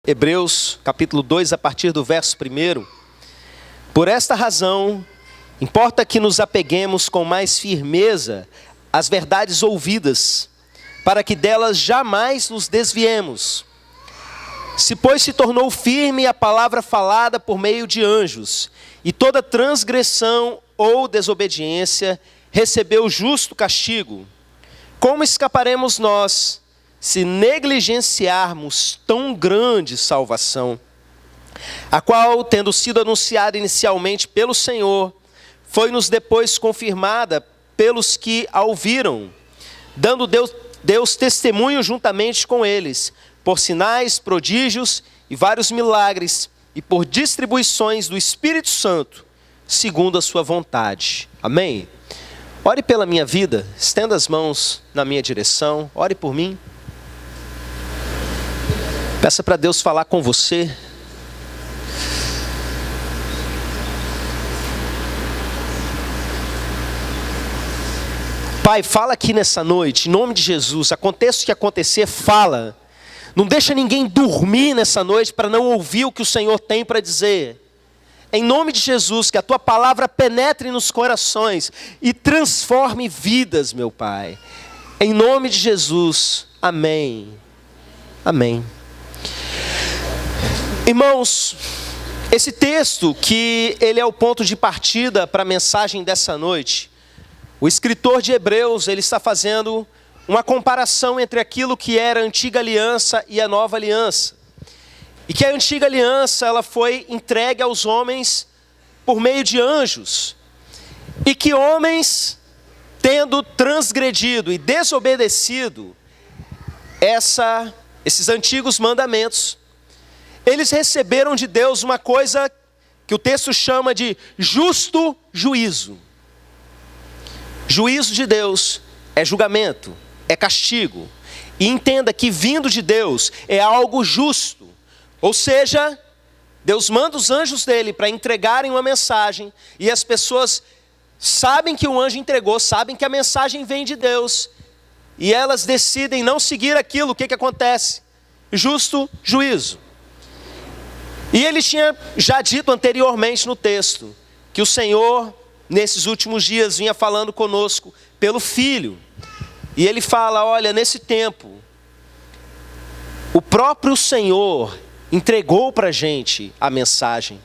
Hebreus capítulo 2, a partir do verso 1. Por esta razão, importa que nos apeguemos com mais firmeza às verdades ouvidas, para que delas jamais nos desviemos. Se, pois, se tornou firme a palavra falada por meio de anjos, e toda transgressão ou desobediência recebeu justo castigo, como escaparemos nós, se negligenciarmos tão grande salvação, a qual, tendo sido anunciada inicialmente pelo Senhor, foi-nos depois confirmada pelos que a ouviram, dando Deus testemunho juntamente com eles, por sinais, prodígios e vários milagres, e por distribuições do Espírito Santo, segundo a sua vontade. Amém? Ore pela minha vida, estenda as mãos na minha direção, ore por mim. Peça para Deus falar com você. Pai, fala aqui nessa noite, em nome de Jesus, aconteça o que acontecer, fala. Não deixa ninguém dormir nessa noite para não ouvir o que o Senhor tem para dizer. Em nome de Jesus, que a Tua palavra penetre nos corações e transforme vidas, meu Pai. Em nome de Jesus, amém. Amém. Irmãos, esse texto que ele é o ponto de partida para a mensagem dessa noite, o escritor de Hebreus, ele está fazendo uma comparação entre aquilo que era a antiga aliança e a nova aliança. E que a antiga aliança, ela foi entregue aos homens por meio de anjos. E que homens, tendo transgredido e desobedecido esses antigos mandamentos, eles receberam de Deus uma coisa que o texto chama de justo juízo. Juízo de Deus é julgamento, é castigo. E entenda que vindo de Deus é algo justo. Ou seja, Deus manda os anjos dele para entregarem uma mensagem. E as pessoas sabem que o anjo entregou, sabem que a mensagem vem de Deus. E elas decidem não seguir aquilo. O que acontece? Justo juízo. E ele tinha já dito anteriormente no texto que o Senhor, nesses últimos dias, vinha falando conosco pelo Filho. E ele fala, olha, nesse tempo, o próprio Senhor entregou para a gente a mensagem.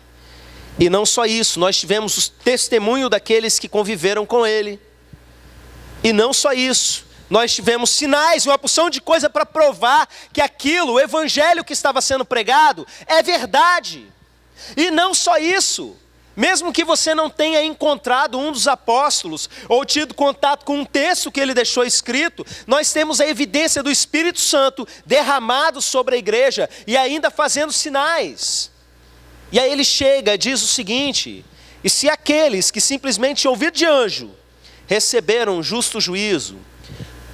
E não só isso, nós tivemos o testemunho daqueles que conviveram com Ele. E não só isso, nós tivemos sinais, uma porção de coisa para provar que aquilo, o evangelho que estava sendo pregado, é verdade. E não só isso, mesmo que você não tenha encontrado um dos apóstolos, ou tido contato com um texto que ele deixou escrito, nós temos a evidência do Espírito Santo derramado sobre a igreja, e ainda fazendo sinais. E aí ele chega e diz o seguinte, e se aqueles que simplesmente ouviram de anjo, receberam justo juízo,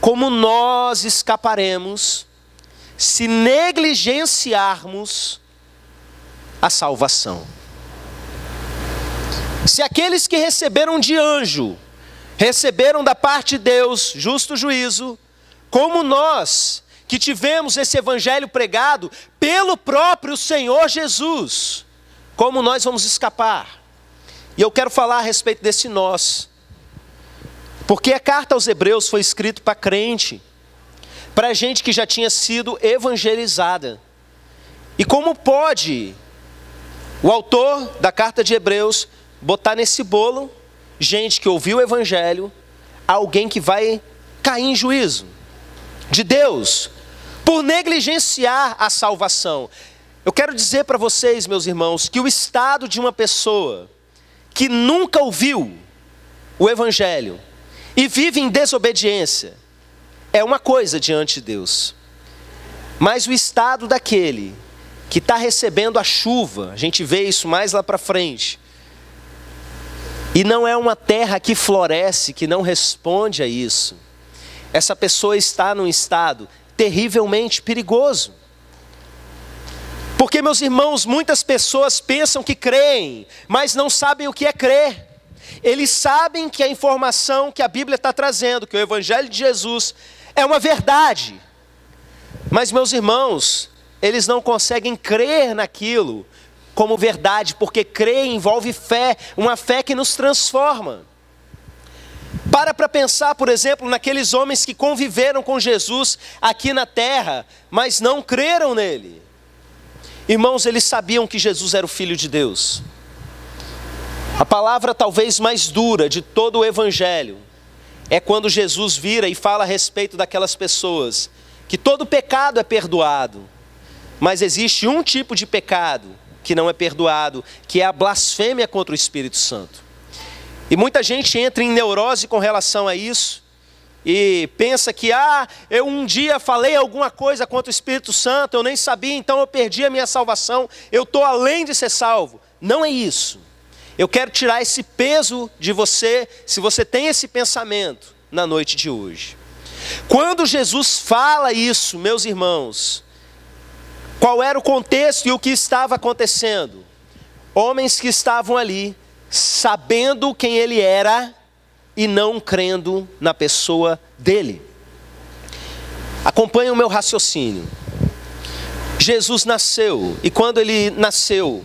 como nós escaparemos, se negligenciarmos a salvação? Se aqueles que receberam de anjo, receberam da parte de Deus justo juízo, como nós que tivemos esse evangelho pregado pelo próprio Senhor Jesus, como nós vamos escapar? E eu quero falar a respeito desse nós, porque a carta aos Hebreus foi escrita para crente, para gente que já tinha sido evangelizada. E como pode o autor da carta de Hebreus botar nesse bolo gente que ouviu o evangelho, alguém que vai cair em juízo de Deus por negligenciar a salvação? Eu quero dizer para vocês, meus irmãos, que o estado de uma pessoa que nunca ouviu o evangelho e vive em desobediência é uma coisa diante de Deus. Mas o estado daquele que está recebendo a chuva, a gente vê isso mais lá para frente, e não é uma terra que floresce, que não responde a isso, essa pessoa está num estado terrivelmente perigoso. Porque, meus irmãos, muitas pessoas pensam que creem, mas não sabem o que é crer. Eles sabem que a informação que a Bíblia está trazendo, que o Evangelho de Jesus é uma verdade. Mas, meus irmãos, eles não conseguem crer naquilo como verdade, porque crer envolve fé, uma fé que nos transforma. Para pensar, por exemplo, naqueles homens que conviveram com Jesus aqui na terra, mas não creram nele. Irmãos, eles sabiam que Jesus era o Filho de Deus. A palavra talvez mais dura de todo o Evangelho é quando Jesus vira e fala a respeito daquelas pessoas, que todo pecado é perdoado, mas existe um tipo de pecado que não é perdoado, que é a blasfêmia contra o Espírito Santo. E muita gente entra em neurose com relação a isso, e pensa que, eu um dia falei alguma coisa contra o Espírito Santo, eu nem sabia, então eu perdi a minha salvação, eu estou além de ser salvo. Não é isso. Eu quero tirar esse peso de você, se você tem esse pensamento na noite de hoje. Quando Jesus fala isso, meus irmãos, qual era o contexto e o que estava acontecendo? Homens que estavam ali, sabendo quem ele era e não crendo na pessoa dele. Acompanhe o meu raciocínio. Jesus nasceu, e quando ele nasceu,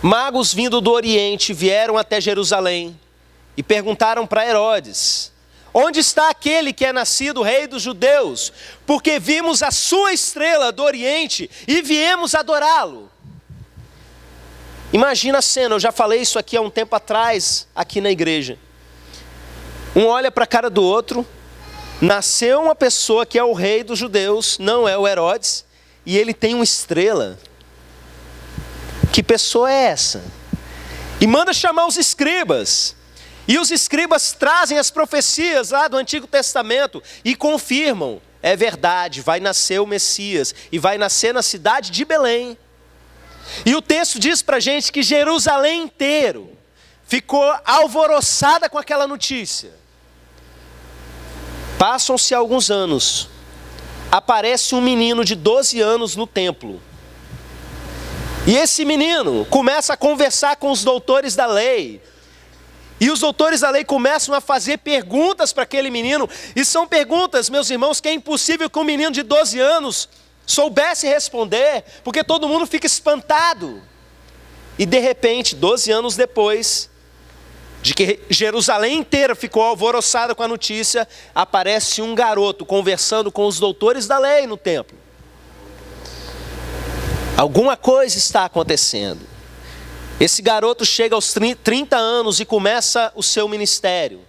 magos vindo do Oriente vieram até Jerusalém e perguntaram para Herodes: onde está aquele que é nascido rei dos judeus? Porque vimos a sua estrela do Oriente e viemos adorá-lo. Imagina a cena, eu já falei isso aqui há um tempo atrás, aqui na igreja. Um olha para a cara do outro, nasceu uma pessoa que é o rei dos judeus, não é o Herodes, e ele tem uma estrela. Que pessoa é essa? E manda chamar os escribas. E os escribas trazem as profecias lá do Antigo Testamento e confirmam: é verdade, vai nascer o Messias e vai nascer na cidade de Belém. E o texto diz para a gente que Jerusalém inteiro ficou alvoroçada com aquela notícia. Passam-se alguns anos, aparece um menino de 12 anos no templo. E esse menino começa a conversar com os doutores da lei. E os doutores da lei começam a fazer perguntas para aquele menino. E são perguntas, meus irmãos, que é impossível que um menino de 12 anos soubesse responder, porque todo mundo fica espantado. E de repente, 12 anos depois, de que Jerusalém inteira ficou alvoroçada com a notícia, aparece um garoto conversando com os doutores da lei no templo. Alguma coisa está acontecendo. Esse garoto chega aos 30 anos e começa o seu ministério.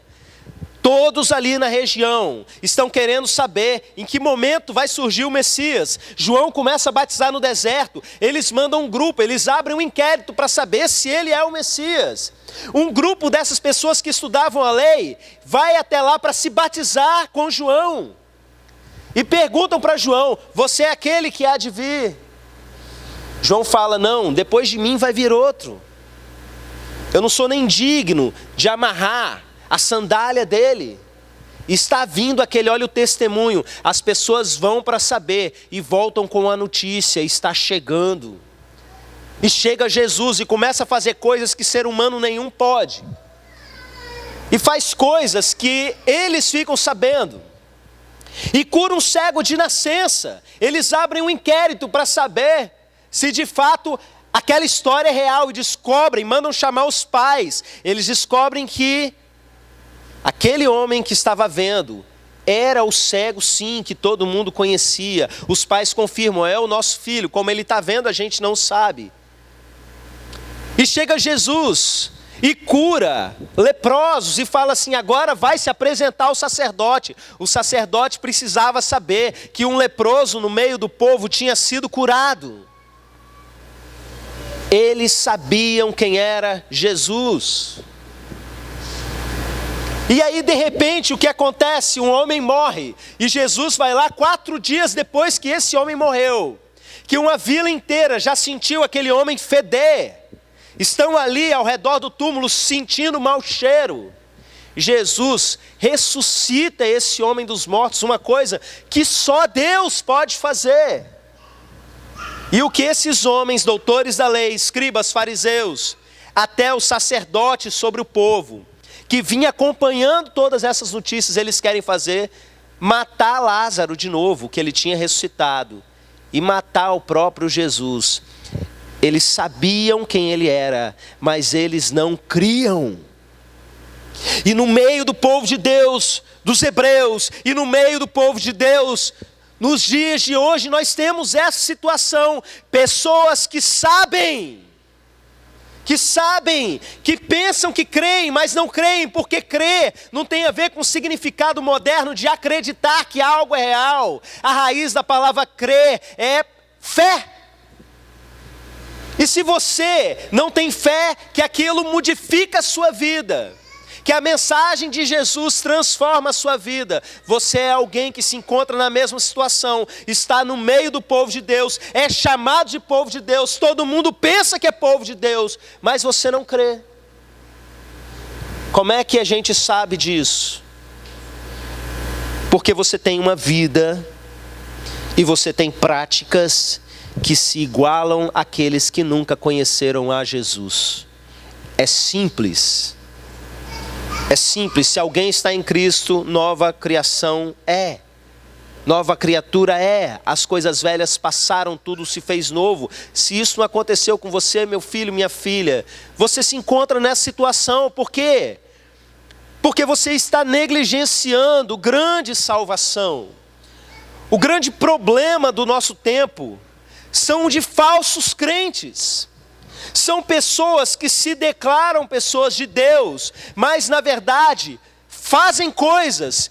Todos ali na região estão querendo saber em que momento vai surgir o Messias. João começa a batizar no deserto. Eles mandam um grupo, eles abrem um inquérito para saber se ele é o Messias. Um grupo dessas pessoas que estudavam a lei vai até lá para se batizar com João. E perguntam para João: você é aquele que há de vir? João fala: não, depois de mim vai vir outro. Eu não sou nem digno de amarrar a sandália dele. Está vindo aquele, olha o testemunho. As pessoas vão para saber e voltam com a notícia: está chegando. E chega Jesus e começa a fazer coisas que ser humano nenhum pode. E faz coisas que eles ficam sabendo. E cura um cego de nascença. Eles abrem um inquérito para saber se de fato aquela história é real, e descobrem, mandam chamar os pais. Eles descobrem que aquele homem que estava vendo era o cego, sim, que todo mundo conhecia. Os pais confirmam: é o nosso filho, como ele está vendo a gente não sabe. E chega Jesus e cura leprosos e fala assim: agora vai se apresentar ao sacerdote. O sacerdote precisava saber que um leproso no meio do povo tinha sido curado. Eles sabiam quem era Jesus. E aí de repente o que acontece? Um homem morre. E Jesus vai lá 4 dias depois que esse homem morreu. Que uma vila inteira já sentiu aquele homem feder. Estão ali ao redor do túmulo sentindo mau cheiro. Jesus ressuscita esse homem dos mortos. Uma coisa que só Deus pode fazer. E o que esses homens, doutores da lei, escribas, fariseus, até os sacerdotes sobre o povo, que vinha acompanhando todas essas notícias, eles querem fazer? Matar Lázaro de novo, que ele tinha ressuscitado. e matar o próprio Jesus. Eles sabiam quem ele era, mas eles não criam. E no meio do povo de Deus, dos hebreus, e no meio do povo de Deus, nos dias de hoje nós temos essa situação. Pessoas que sabem, que pensam que creem, mas não creem, porque crer não tem a ver com o significado moderno de acreditar que algo é real. A raiz da palavra crer é fé. E se você não tem fé que aquilo modifica a sua vida, que a mensagem de Jesus transforma a sua vida, você é alguém que se encontra na mesma situação, está no meio do povo de Deus, é chamado de povo de Deus, todo mundo pensa que é povo de Deus, mas você não crê. Como é que a gente sabe disso? Porque você tem uma vida e você tem práticas que se igualam àqueles que nunca conheceram a Jesus. É simples. É simples. Se alguém está em Cristo, nova criação é. Nova criatura é. As coisas velhas passaram, tudo se fez novo. Se isso não aconteceu com você, meu filho, minha filha, você se encontra nessa situação. Por quê? Porque você está negligenciando grande salvação. O grande problema do nosso tempo são de falsos crentes. São pessoas que se declaram pessoas de Deus, mas na verdade fazem coisas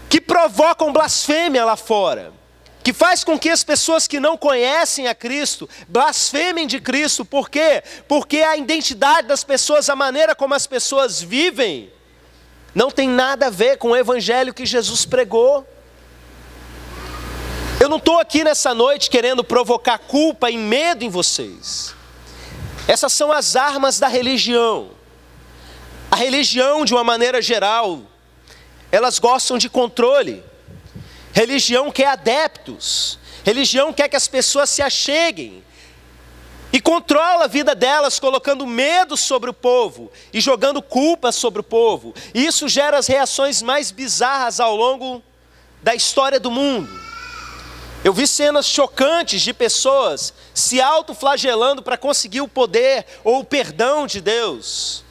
que provocam blasfêmia lá fora, que faz com que as pessoas que não conhecem a Cristo blasfemem de Cristo. Por quê? Porque a identidade das pessoas, a maneira como as pessoas vivem, não tem nada a ver com o evangelho que Jesus pregou. Eu não estou aqui nessa noite querendo provocar culpa e medo em vocês. Essas são as armas da religião. A religião, de uma maneira geral, elas gostam de controle. Religião quer adeptos. Religião quer que as pessoas se acheguem. E controla a vida delas, colocando medo sobre o povo e jogando culpa sobre o povo. E isso gera as reações mais bizarras ao longo da história do mundo. Eu vi cenas chocantes de pessoas se autoflagelando para conseguir o poder ou o perdão de Deus.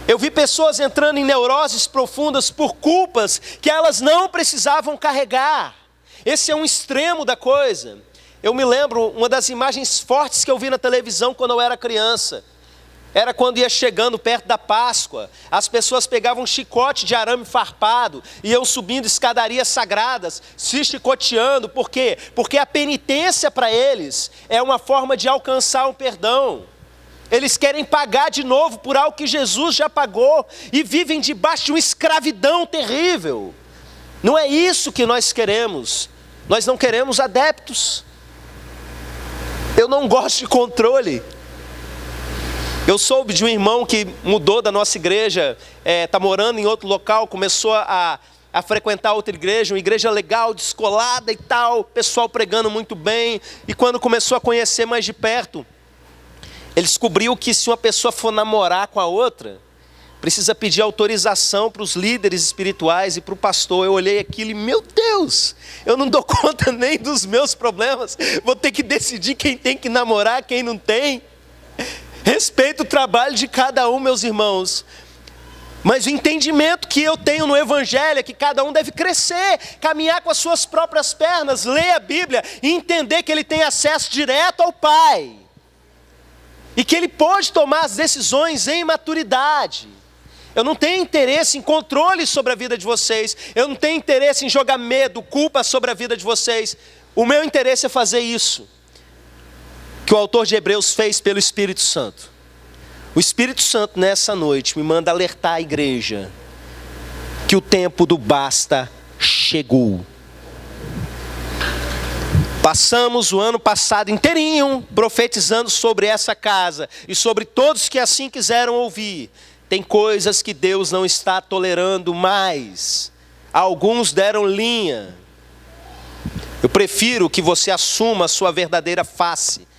Eu vi pessoas entrando em neuroses profundas por culpas que elas não precisavam carregar. Esse é um extremo da coisa. Eu me lembro, uma das imagens fortes que eu vi na televisão quando eu era criança, era quando ia chegando perto da Páscoa, as pessoas pegavam um chicote de arame farpado, iam subindo escadarias sagradas, se chicoteando. Por quê? Porque a penitência para eles é uma forma de alcançar um perdão. Eles querem pagar de novo por algo que Jesus já pagou, e vivem debaixo de uma escravidão terrível. Não é isso que nós queremos. Nós não queremos adeptos. Eu não gosto de controle. Eu soube de um irmão que mudou da nossa igreja, está morando em outro local, começou a frequentar outra igreja, uma igreja legal, descolada e tal, pessoal pregando muito bem. E quando começou a conhecer mais de perto, ele descobriu que se uma pessoa for namorar com a outra, precisa pedir autorização para os líderes espirituais e para o pastor. Eu olhei aquilo e, meu Deus, eu não dou conta nem dos meus problemas, vou ter que decidir quem tem que namorar, quem não tem. Respeito o trabalho de cada um, meus irmãos, mas o entendimento que eu tenho no evangelho é que cada um deve crescer, caminhar com as suas próprias pernas, ler a Bíblia e entender que ele tem acesso direto ao Pai, e que ele pode tomar as decisões em maturidade. Eu não tenho interesse em controle sobre a vida de vocês, eu não tenho interesse em jogar medo, culpa sobre a vida de vocês. O meu interesse é fazer isso que o autor de Hebreus fez pelo Espírito Santo. O Espírito Santo nessa noite me manda alertar a igreja que o tempo do basta chegou. Passamos o ano passado inteirinho profetizando sobre essa casa e sobre todos que assim quiseram ouvir. Tem coisas que Deus não está tolerando mais. Alguns deram linha. Eu prefiro que você assuma a sua verdadeira face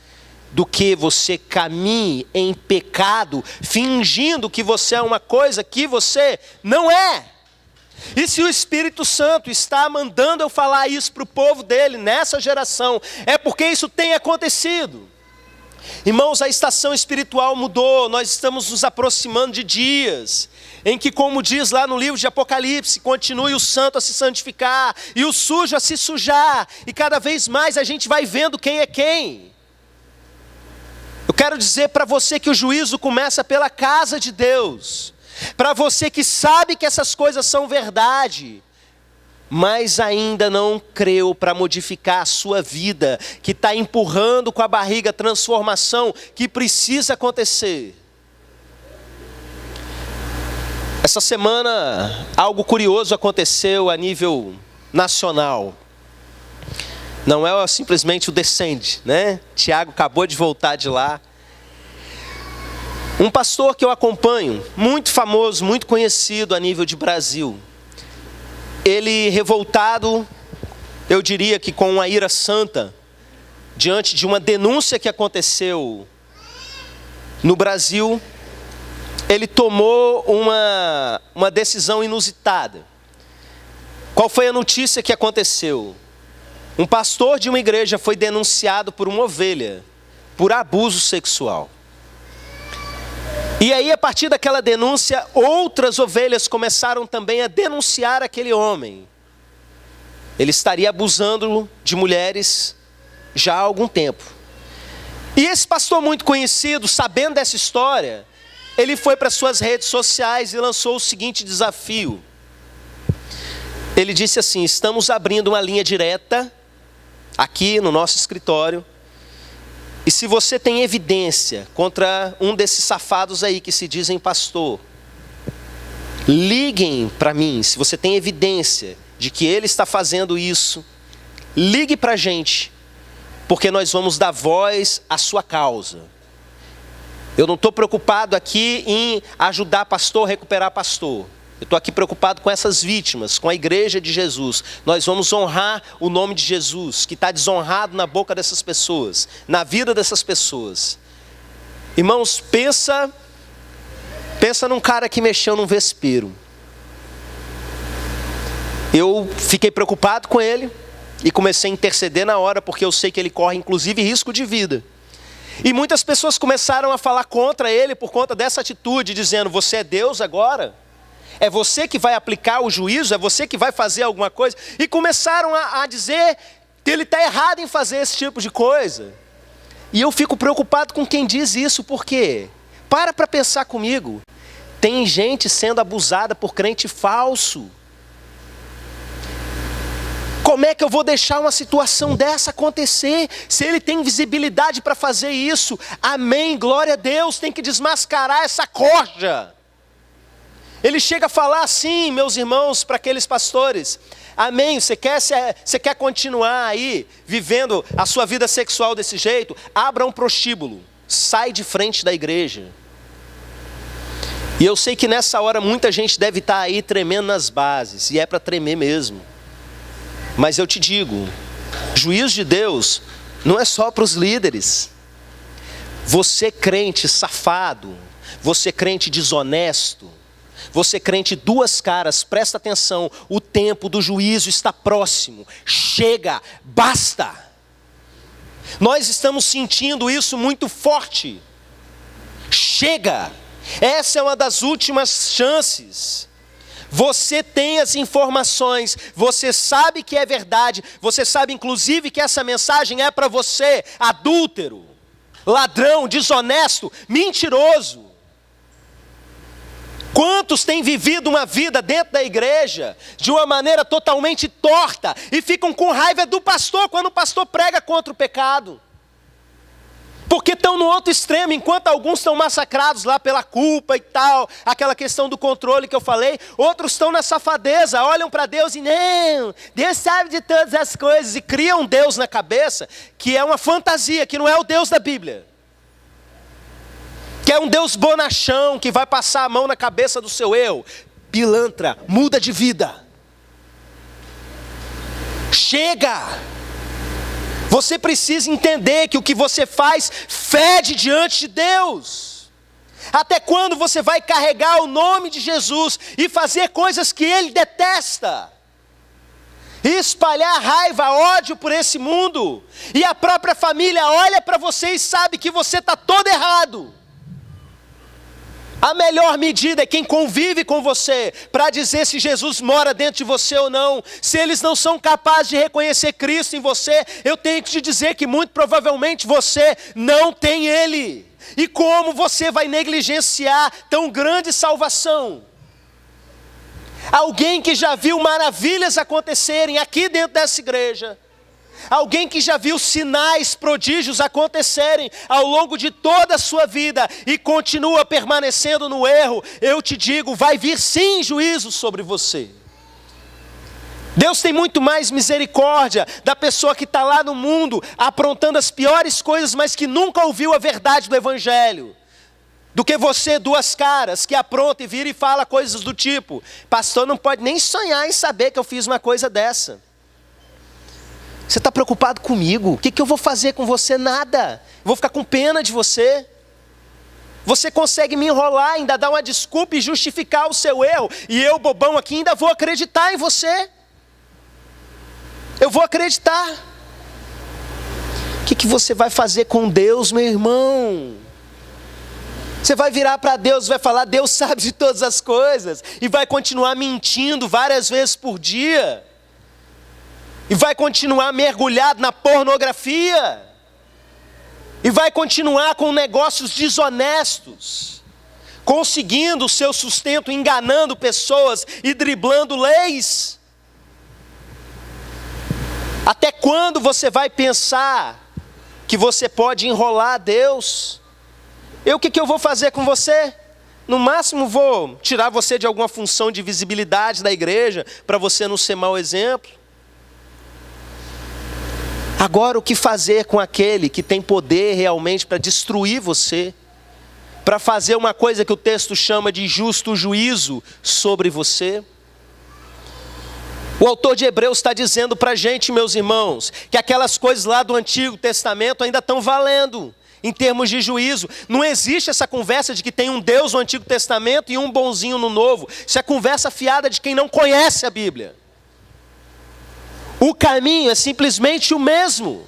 do que você caminhe em pecado, fingindo que você é uma coisa que você não é. E se o Espírito Santo está mandando eu falar isso para o povo dele nessa geração, é porque isso tem acontecido. Irmãos, a estação espiritual mudou, nós estamos nos aproximando de dias em que, como diz lá no livro de Apocalipse, continue o santo a se santificar e o sujo a se sujar, e cada vez mais a gente vai vendo quem é quem. Eu quero dizer para você que o juízo começa pela casa de Deus, para você que sabe que essas coisas são verdade, mas ainda não creu para modificar a sua vida, que está empurrando com a barriga a transformação que precisa acontecer. Essa semana, algo curioso aconteceu a nível nacional. Não é simplesmente o Descende, né? Tiago acabou de voltar de lá. Um pastor que eu acompanho, muito famoso, muito conhecido a nível de Brasil. Ele revoltado, eu diria que com uma ira santa, diante de uma denúncia que aconteceu no Brasil, ele tomou uma decisão inusitada. Qual foi a notícia que aconteceu? Um pastor de uma igreja foi denunciado por uma ovelha, por abuso sexual. E aí, a partir daquela denúncia, outras ovelhas começaram também a denunciar aquele homem. Ele estaria abusando de mulheres já há algum tempo. E esse pastor muito conhecido, sabendo dessa história, ele foi para suas redes sociais e lançou o seguinte desafio. Ele disse assim: estamos abrindo uma linha direta aqui no nosso escritório. E se você tem evidência contra um desses safados aí que se dizem pastor, liguem para mim. Se você tem evidência de que ele está fazendo isso, ligue para a gente, porque nós vamos dar voz à sua causa. Eu não estou preocupado aqui em ajudar pastor a recuperar pastor. Eu estou aqui preocupado com essas vítimas, com a igreja de Jesus. Nós vamos honrar o nome de Jesus, que está desonrado na boca dessas pessoas, na vida dessas pessoas. Irmãos, pensa num cara que mexeu num vespeiro. Eu fiquei preocupado com ele e comecei a interceder na hora, porque eu sei que ele corre inclusive risco de vida. E muitas pessoas começaram a falar contra ele por conta dessa atitude, dizendo: você é Deus agora? É você que vai aplicar o juízo? É você que vai fazer alguma coisa? E começaram a dizer que ele está errado em fazer esse tipo de coisa. E eu fico preocupado com quem diz isso, por quê? Para pensar comigo. Tem gente sendo abusada por crente falso. Como é que eu vou deixar uma situação dessa acontecer, se ele tem visibilidade para fazer isso? Amém, glória a Deus, tem que desmascarar essa corja. Ele chega a falar assim, meus irmãos, para aqueles pastores: amém, você quer continuar aí, vivendo a sua vida sexual desse jeito? Abra um prostíbulo, sai de frente da igreja. E eu sei que nessa hora muita gente deve estar aí tremendo nas bases, e é para tremer mesmo. Mas eu te digo, juízo de Deus não é só para os líderes. Você crente safado, você crente desonesto, você crente duas caras, presta atenção, o tempo do juízo está próximo. Chega, basta. Nós estamos sentindo isso muito forte. Chega, essa é uma das últimas chances. Você tem as informações, você sabe que é verdade, você sabe inclusive que essa mensagem é para você, adúltero, ladrão, desonesto, mentiroso. Quantos têm vivido uma vida dentro da igreja de uma maneira totalmente torta e ficam com raiva do pastor quando o pastor prega contra o pecado? Porque estão no outro extremo, enquanto alguns estão massacrados lá pela culpa e tal, aquela questão do controle que eu falei, outros estão na safadeza, olham para Deus e não, Deus sabe de todas as coisas, e criam um Deus na cabeça que é uma fantasia, que não é o Deus da Bíblia. Que é um Deus bonachão, que vai passar a mão na cabeça do seu eu. Pilantra, muda de vida. Chega! Você precisa entender que o que você faz fede diante de Deus. Até quando você vai carregar o nome de Jesus e fazer coisas que Ele detesta? E espalhar raiva, ódio por esse mundo. E a própria família olha para você e sabe que você está todo errado. A melhor medida é quem convive com você, para dizer se Jesus mora dentro de você ou não. Se eles não são capazes de reconhecer Cristo em você, eu tenho que te dizer que muito provavelmente você não tem Ele. E como você vai negligenciar tão grande salvação? Alguém que já viu maravilhas acontecerem aqui dentro dessa igreja, alguém que já viu sinais, prodígios acontecerem ao longo de toda a sua vida e continua permanecendo no erro, eu te digo, vai vir sim juízo sobre você. Deus tem muito mais misericórdia da pessoa que está lá no mundo aprontando as piores coisas, mas que nunca ouviu a verdade do Evangelho, do que você, duas caras, que apronta e vira e fala coisas do tipo: pastor, não pode nem sonhar em saber que eu fiz uma coisa dessa. Você está preocupado comigo? O que eu vou fazer com você? Nada. Eu vou ficar com pena de você. Você consegue me enrolar, ainda dar uma desculpa e justificar o seu erro, e eu, bobão aqui, ainda vou acreditar em você. Eu vou acreditar. O que você vai fazer com Deus, meu irmão? Você vai virar para Deus e vai falar: Deus sabe de todas as coisas, e vai continuar mentindo várias vezes por dia, e vai continuar mergulhado na pornografia, e vai continuar com negócios desonestos, conseguindo o seu sustento, enganando pessoas e driblando leis. Até quando você vai pensar que você pode enrolar Deus? O que eu vou fazer com você? No máximo vou tirar você de alguma função de visibilidade da igreja, para você não ser mau exemplo. Agora, o que fazer com aquele que tem poder realmente para destruir você? Para fazer uma coisa que o texto chama de justo juízo sobre você? O autor de Hebreus está dizendo para a gente, meus irmãos, que aquelas coisas lá do Antigo Testamento ainda estão valendo em termos de juízo. Não existe essa conversa de que tem um Deus no Antigo Testamento e um bonzinho no Novo. Isso é conversa fiada de quem não conhece a Bíblia. O caminho é simplesmente o mesmo.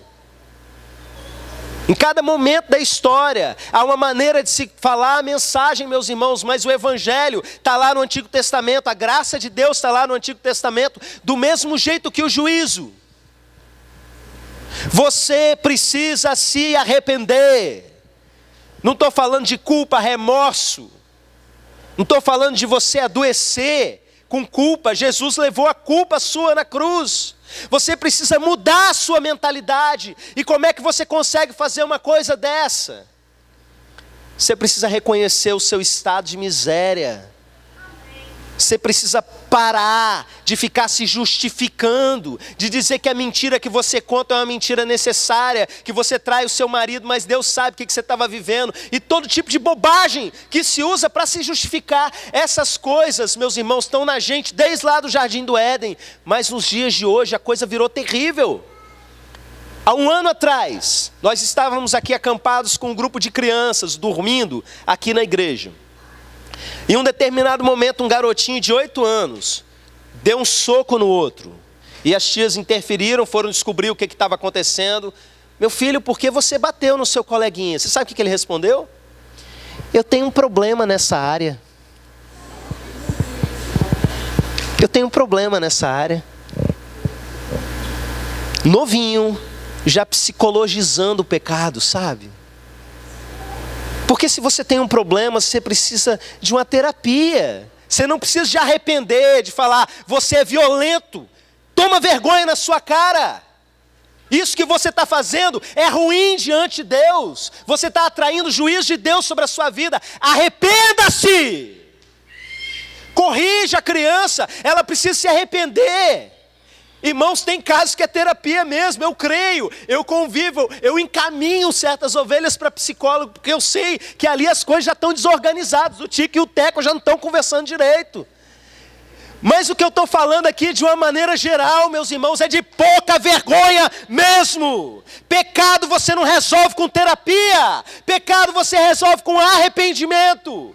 Em cada momento da história, há uma maneira de se falar a mensagem, meus irmãos, mas o Evangelho está lá no Antigo Testamento, a graça de Deus está lá no Antigo Testamento, do mesmo jeito que o juízo. Você precisa se arrepender. Não estou falando de culpa, remorso. Não estou falando de você adoecer com culpa. Jesus levou a culpa sua na cruz. Você precisa mudar a sua mentalidade. E como é que você consegue fazer uma coisa dessa? Você precisa reconhecer o seu estado de miséria. Você precisa parar de ficar se justificando, de dizer que a mentira que você conta é uma mentira necessária, que você trai o seu marido, mas Deus sabe o que você estava vivendo, e todo tipo de bobagem que se usa para se justificar. Essas coisas, meus irmãos, estão na gente desde lá do Jardim do Éden, mas nos dias de hoje a coisa virou terrível. Há um ano atrás, nós estávamos aqui acampados com um grupo de crianças, dormindo aqui na igreja. Em um determinado momento, um garotinho de 8 anos deu um soco no outro. E as tias interferiram, foram descobrir o que estava acontecendo. Meu filho, por que você bateu no seu coleguinha? Você sabe o que ele respondeu? Eu tenho um problema nessa área. Eu tenho um problema nessa área. Novinho, já psicologizando o pecado, sabe? Porque se você tem um problema, você precisa de uma terapia. Você não precisa de arrepender, de falar: você é violento, toma vergonha na sua cara. Isso que você está fazendo é ruim diante de Deus. Você está atraindo o juízo de Deus sobre a sua vida. Arrependa-se. Corrija a criança, ela precisa se arrepender. Irmãos, tem casos que é terapia mesmo, eu creio, eu convivo, eu encaminho certas ovelhas para psicólogo, porque eu sei que ali as coisas já estão desorganizadas, o Tico e o Teco já não estão conversando direito. Mas o que eu estou falando aqui de uma maneira geral, meus irmãos, é de pouca vergonha mesmo. Pecado você não resolve com terapia. Pecado você resolve com arrependimento.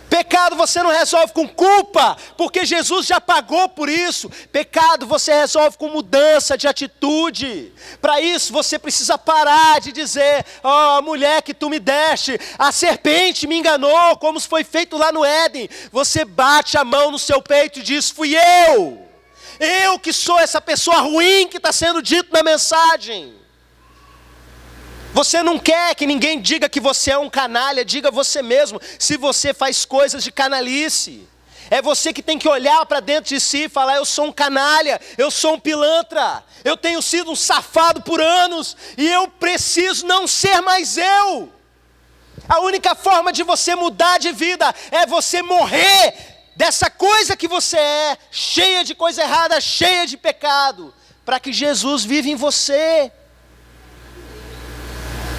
Pecado você não resolve com culpa, porque Jesus já pagou por isso. Pecado você resolve com mudança de atitude. Para isso você precisa parar de dizer: ó, mulher que tu me deste, a serpente me enganou, como foi feito lá no Éden. Você bate a mão no seu peito e diz: fui eu que sou essa pessoa ruim que está sendo dito na mensagem. Você não quer que ninguém diga que você é um canalha, diga você mesmo, se você faz coisas de canalice. É você que tem que olhar para dentro de si e falar: eu sou um canalha, eu sou um pilantra, eu tenho sido um safado por anos, e eu preciso não ser mais eu. A única forma de você mudar de vida é você morrer dessa coisa que você é, cheia de coisa errada, cheia de pecado, para que Jesus viva em você.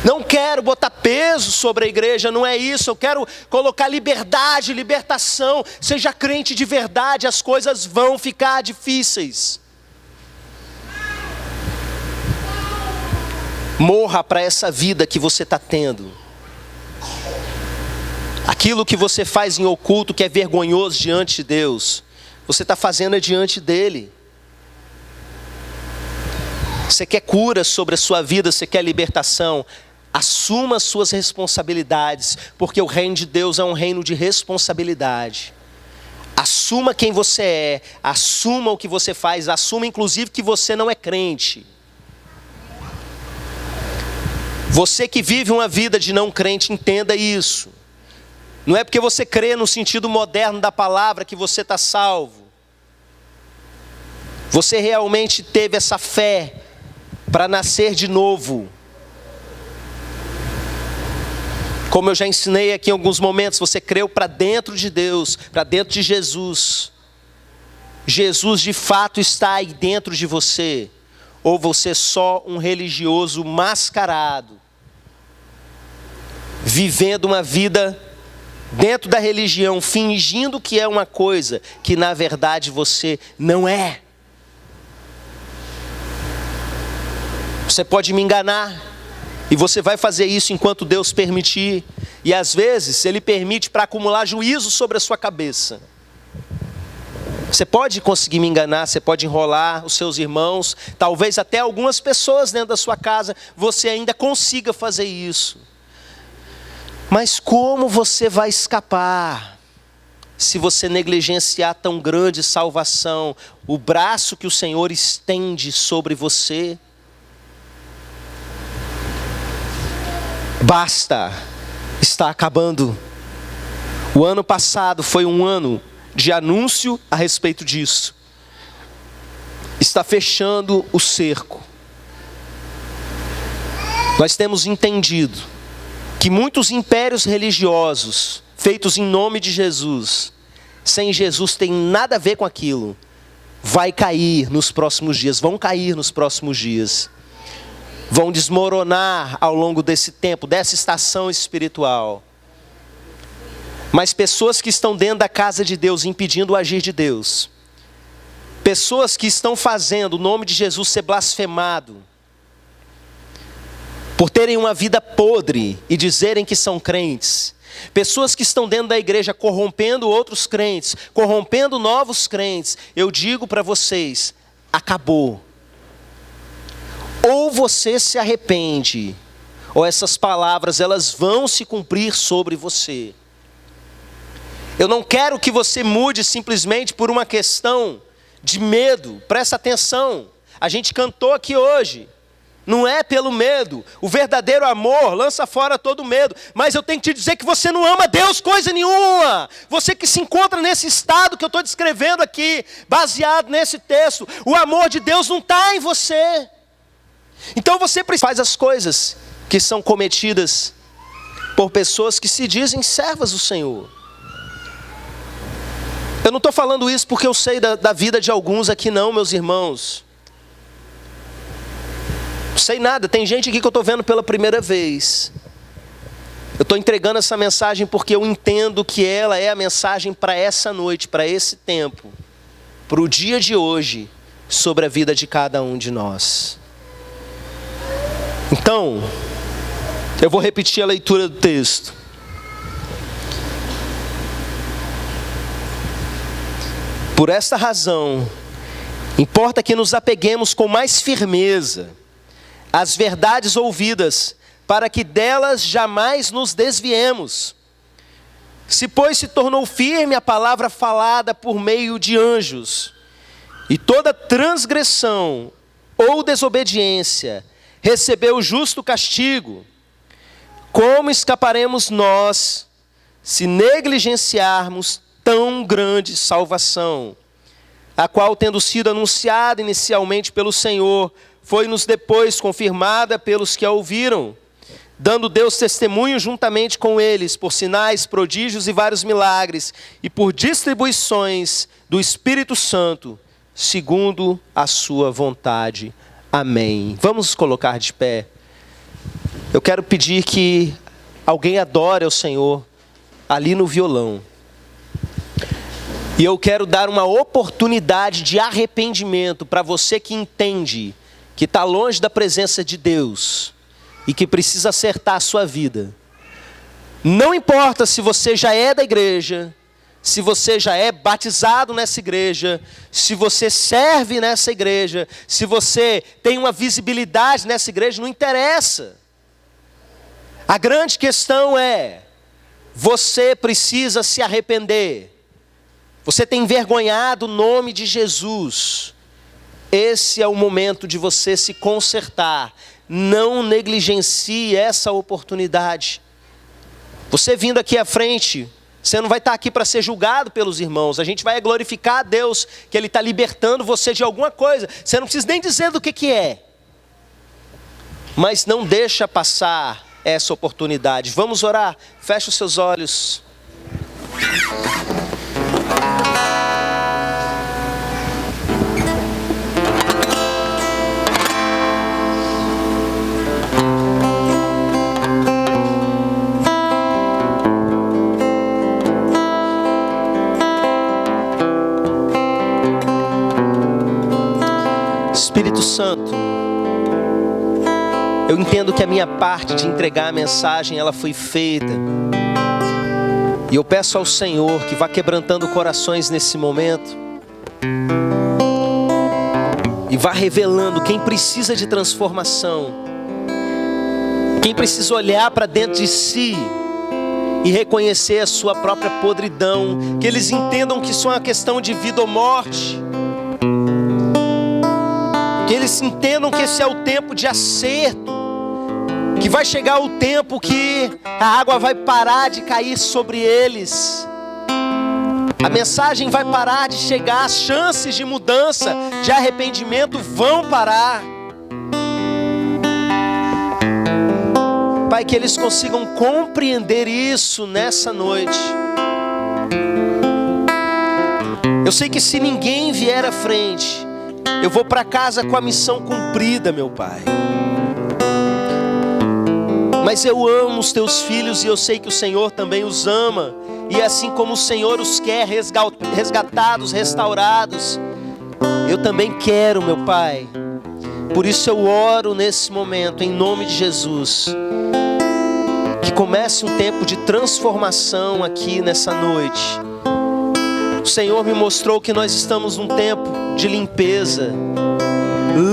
Não quero botar peso sobre a igreja, não é isso. Eu quero colocar liberdade, libertação. Seja crente de verdade, as coisas vão ficar difíceis. Morra para essa vida que você está tendo. Aquilo que você faz em oculto, que é vergonhoso diante de Deus, você está fazendo diante dele. Você quer cura sobre a sua vida, você quer libertação. Assuma as suas responsabilidades, porque o reino de Deus é um reino de responsabilidade. Assuma quem você é, assuma o que você faz, assuma inclusive que você não é crente. Você que vive uma vida de não crente, entenda isso. Não é porque você crê no sentido moderno da palavra que você está salvo. Você realmente teve essa fé para nascer de novo. Como eu já ensinei aqui em alguns momentos, você creu para dentro de Deus, para dentro de Jesus. Jesus de fato está aí dentro de você. Ou você é só um religioso mascarado, vivendo uma vida dentro da religião, fingindo que é uma coisa que na verdade você não é. Você pode me enganar, e você vai fazer isso enquanto Deus permitir. E às vezes Ele permite para acumular juízo sobre a sua cabeça. Você pode conseguir me enganar, você pode enrolar os seus irmãos, talvez até algumas pessoas dentro da sua casa, você ainda consiga fazer isso. Mas como você vai escapar se você negligenciar tão grande salvação, o braço que o Senhor estende sobre você? Basta, está acabando. O ano passado foi um ano de anúncio a respeito disso. Está fechando o cerco. Nós temos entendido que muitos impérios religiosos, feitos em nome de Jesus, sem Jesus tem nada a ver com aquilo, vai cair nos próximos dias, vão cair nos próximos dias. Vão desmoronar ao longo desse tempo, dessa estação espiritual. Mas pessoas que estão dentro da casa de Deus, impedindo o agir de Deus. Pessoas que estão fazendo o nome de Jesus ser blasfemado. Por terem uma vida podre e dizerem que são crentes. Pessoas que estão dentro da igreja corrompendo outros crentes, corrompendo novos crentes. Eu digo para vocês, acabou. Ou você se arrepende, ou essas palavras elas vão se cumprir sobre você. Eu não quero que você mude simplesmente por uma questão de medo. Presta atenção, a gente cantou aqui hoje. Não é pelo medo, o verdadeiro amor lança fora todo medo. Mas eu tenho que te dizer que você não ama Deus coisa nenhuma. Você que se encontra nesse estado que eu estou descrevendo aqui, baseado nesse texto, o amor de Deus não está em você. Então você faz as coisas que são cometidas por pessoas que se dizem servas do Senhor. Eu não estou falando isso porque eu sei da vida de alguns aqui não, meus irmãos. Não sei nada, tem gente aqui que eu estou vendo pela primeira vez. Eu estou entregando essa mensagem porque eu entendo que ela é a mensagem para essa noite, para esse tempo, para o dia de hoje, sobre a vida de cada um de nós. Então, eu vou repetir a leitura do texto. Por esta razão, importa que nos apeguemos com mais firmeza às verdades ouvidas, para que delas jamais nos desviemos. Se, pois, se tornou firme a palavra falada por meio de anjos, e toda transgressão ou desobediência recebeu justo castigo, como escaparemos nós se negligenciarmos tão grande salvação, a qual, tendo sido anunciada inicialmente pelo Senhor, foi-nos depois confirmada pelos que a ouviram, dando Deus testemunho juntamente com eles, por sinais, prodígios e vários milagres, e por distribuições do Espírito Santo, segundo a sua vontade. Amém. Vamos nos colocar de pé. Eu quero pedir que alguém adore ao Senhor ali no violão. E eu quero dar uma oportunidade de arrependimento para você que entende que está longe da presença de Deus e que precisa acertar a sua vida. Não importa se você já é da igreja, se você já é batizado nessa igreja, se você serve nessa igreja, se você tem uma visibilidade nessa igreja, não interessa. A grande questão é, você precisa se arrepender. Você tem envergonhado o nome de Jesus. Esse é o momento de você se consertar. Não negligencie essa oportunidade. Você vindo aqui à frente, você não vai estar aqui para ser julgado pelos irmãos. A gente vai glorificar a Deus, que Ele está libertando você de alguma coisa. Você não precisa nem dizer do que é. Mas não deixa passar essa oportunidade. Vamos orar? Feche os seus olhos. Espírito Santo, eu entendo que a minha parte de entregar a mensagem, ela foi feita. E eu peço ao Senhor que vá quebrantando corações nesse momento. E vá revelando quem precisa de transformação. Quem precisa olhar para dentro de si e reconhecer a sua própria podridão. Que eles entendam que isso é uma questão de vida ou morte. Que eles entendam que esse é o tempo de acerto. Que vai chegar o tempo que a água vai parar de cair sobre eles. A mensagem vai parar de chegar. As chances de mudança, de arrependimento vão parar. Pai, que eles consigam compreender isso nessa noite. Eu sei que se ninguém vier à frente, eu vou para casa com a missão cumprida, meu Pai. Mas eu amo os teus filhos e eu sei que o Senhor também os ama. E assim como o Senhor os quer resgatados, restaurados, eu também quero, meu Pai. Por isso eu oro nesse momento, em nome de Jesus. Que comece um tempo de transformação aqui nessa noite. O Senhor me mostrou que nós estamos num tempo de limpeza.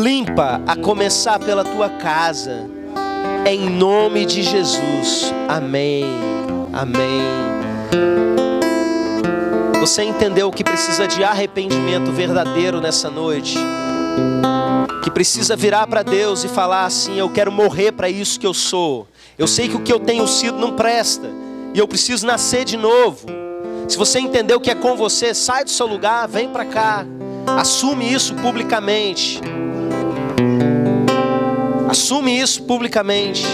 Limpa, a começar pela tua casa. Em nome de Jesus. Amém. Amém. Você entendeu que precisa de arrependimento verdadeiro nessa noite? Que precisa virar para Deus e falar assim: eu quero morrer para isso que eu sou. Eu sei que o que eu tenho sido não presta. E eu preciso nascer de novo. Se você entendeu que é com você, sai do seu lugar, vem para cá. Assume isso publicamente. Assume isso publicamente.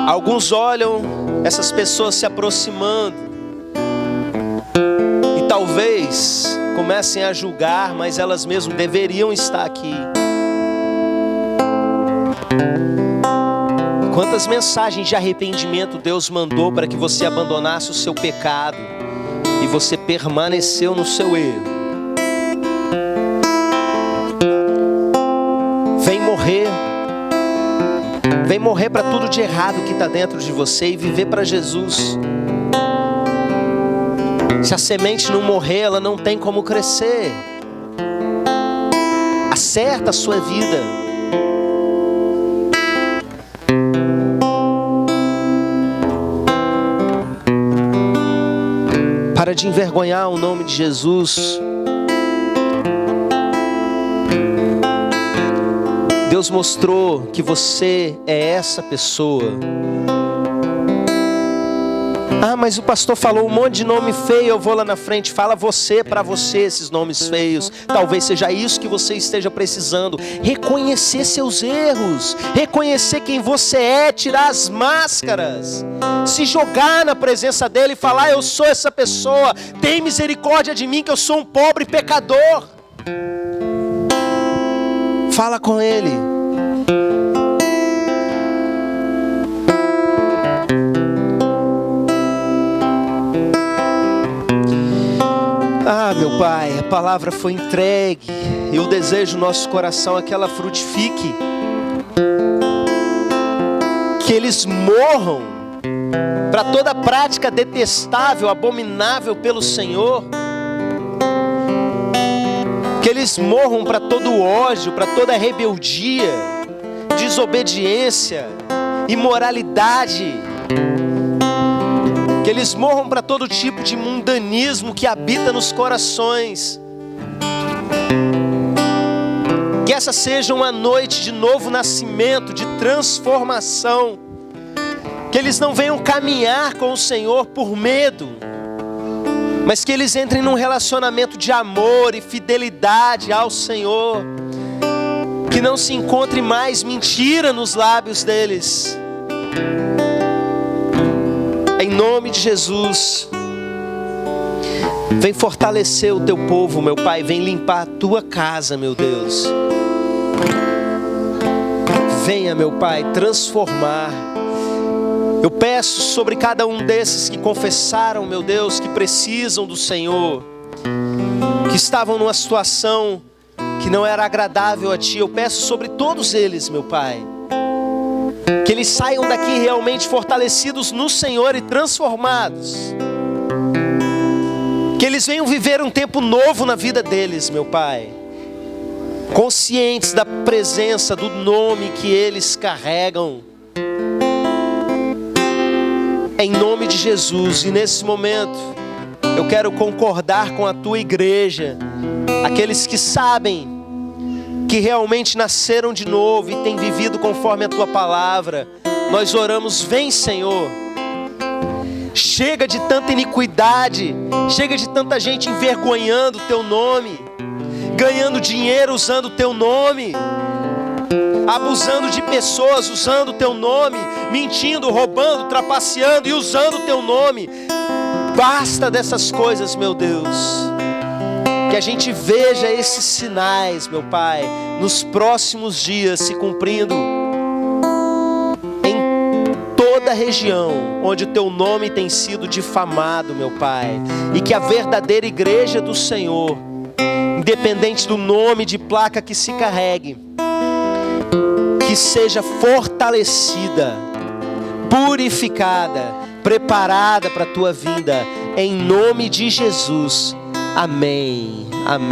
Alguns olham essas pessoas se aproximando e talvez talvez comecem a julgar, mas elas mesmas deveriam estar aqui. Quantas mensagens de arrependimento Deus mandou para que você abandonasse o seu pecado e você permaneceu no seu erro. Vem morrer para tudo de errado que está dentro de você e viver para Jesus. Se a semente não morrer, ela não tem como crescer. Acerta a sua vida. Para de envergonhar o nome de Jesus. Deus mostrou que você é essa pessoa. Ah, mas o pastor falou um monte de nome feio. Eu vou lá na frente. Fala você para você esses nomes feios. Talvez seja isso que você esteja precisando. Reconhecer seus erros. Reconhecer quem você é. Tirar as máscaras. Se jogar na presença dele e falar: eu sou essa pessoa. Tem misericórdia de mim que eu sou um pobre pecador. Fala com ele. Ah, meu Pai, a palavra foi entregue. E o desejo do nosso coração é que ela frutifique. Que eles morram para toda prática detestável, abominável pelo Senhor. Que eles morram para todo ódio, para toda rebeldia, desobediência, imoralidade. Que eles morram para todo tipo de mundanismo que habita nos corações. Que essa seja uma noite de novo nascimento, de transformação. Que eles não venham caminhar com o Senhor por medo, mas que eles entrem num relacionamento de amor e fidelidade ao Senhor. Que não se encontre mais mentira nos lábios deles. Em nome de Jesus. Vem fortalecer o teu povo, meu Pai. Vem limpar a tua casa, meu Deus. Venha, meu Pai, transformar. Eu peço sobre cada um desses que confessaram, meu Deus, que precisam do Senhor, que estavam numa situação que não era agradável a Ti. Eu peço sobre todos eles, meu Pai, que eles saiam daqui realmente fortalecidos no Senhor e transformados. Que eles venham viver um tempo novo na vida deles, meu Pai, conscientes da presença, do nome que eles carregam. Em nome de Jesus. E nesse momento eu quero concordar com a tua igreja, aqueles que sabem que realmente nasceram de novo e têm vivido conforme a tua palavra. Nós oramos: vem, Senhor. Chega de tanta iniquidade, chega de tanta gente envergonhando o teu nome, ganhando dinheiro usando o teu nome, abusando de pessoas usando o teu nome, mentindo, roubando, trapaceando e usando o teu nome. Basta dessas coisas, meu Deus. Que a gente veja esses sinais, meu Pai, nos próximos dias se cumprindo em toda a região onde o teu nome tem sido difamado, meu Pai. E que a verdadeira igreja do Senhor, independente do nome de placa que se carregue, que seja fortalecida, purificada, preparada para a tua vinda, em nome de Jesus. Amém. Amém.